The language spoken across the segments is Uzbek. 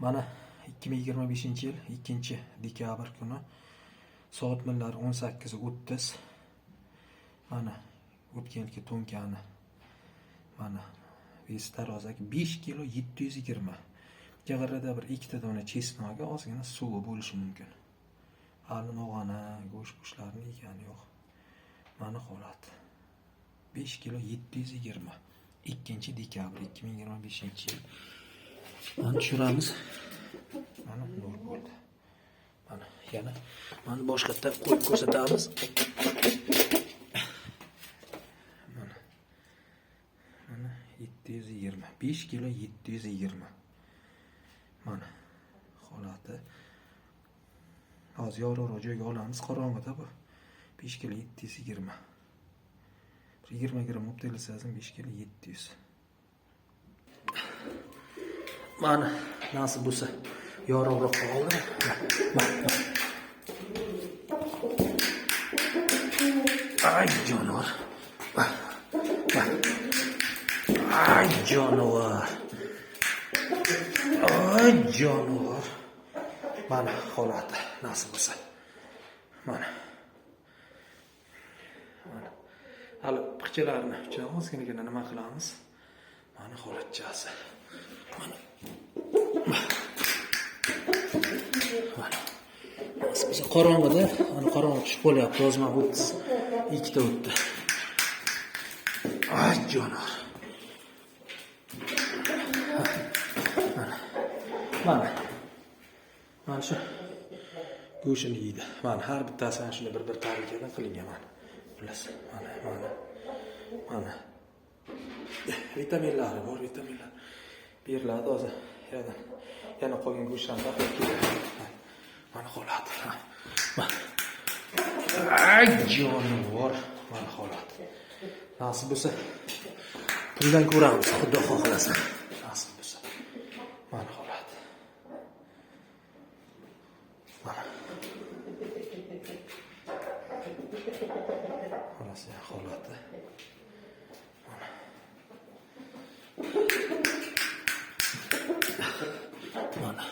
Mana 2025-yil 2-dekabr kuni soat millari 18:30. Mana o'tgan yilgi to'nkani. Mana vesi taroziga 5 kilo 720. Yag'irida bir 2 ta dona chesnoga ozgina suvi bo'lishi mumkin. Hali nog'ana, go'sht-go'shtlarni yegani yo'q. Mana holat. 5 kilo 720. 2-dekabr 2025-yil. Mana tushiramiz. Mana nur bo'ldi. Mana yana mana boshqatda qo'yib ko'rsatamiz. Mana 720. 5 kilo 720. Mana holati. Hozir yorug'roq joyga olamiz, qorong'ida bu. 5 kilo 720. 20 gram olib kelsangiz 5 kilo 700. Mana nasib bo'lsa yorug'roq qoldi. Ay jonivor. Ay jonivor. Ay jonivor. Mana holati nasib bo'lsa. Mana. Hali piqchalarni ozgina nima qilamiz? Mana holatchasi. Mana. Biz qorong'ida, ana qorong'i tushib qolyapti. Yozma 32 ta o'tdi. Ay jonivor. Mana shu go'shtni yeydi. Mana har bittasi ana shunday bir tarikadan qilingan mana. Bilasiz, mana. Vitaminlari bor, vitaminlar beriladi hozir. Yana qolgan go'shtlarni taqib keladi. Mana holat. Ay jonivor. Mana holat. Nasib bo'lsa puldan ko'ramiz, xudo xohlasa. Nasib bo'lsa. Mana holat. Mana. Xolasi holati. Mana.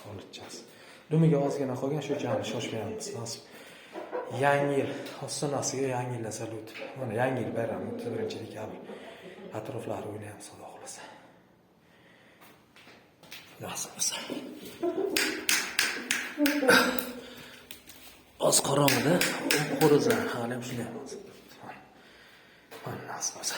Holatchasi. Dumiga ozgina qolgan shu chani shoshmayapmiz. Nasib. Yangi yil ostonasiga yangi yil salut. Mana yangi yil bayrami 31-dekabr. Atroflari o'ynayapmiz, xudo xohlasa. Nasib bo'lsa. Oz qorong'ida qo'rizlar hali ham shunday. Mana nasib bo'lsa.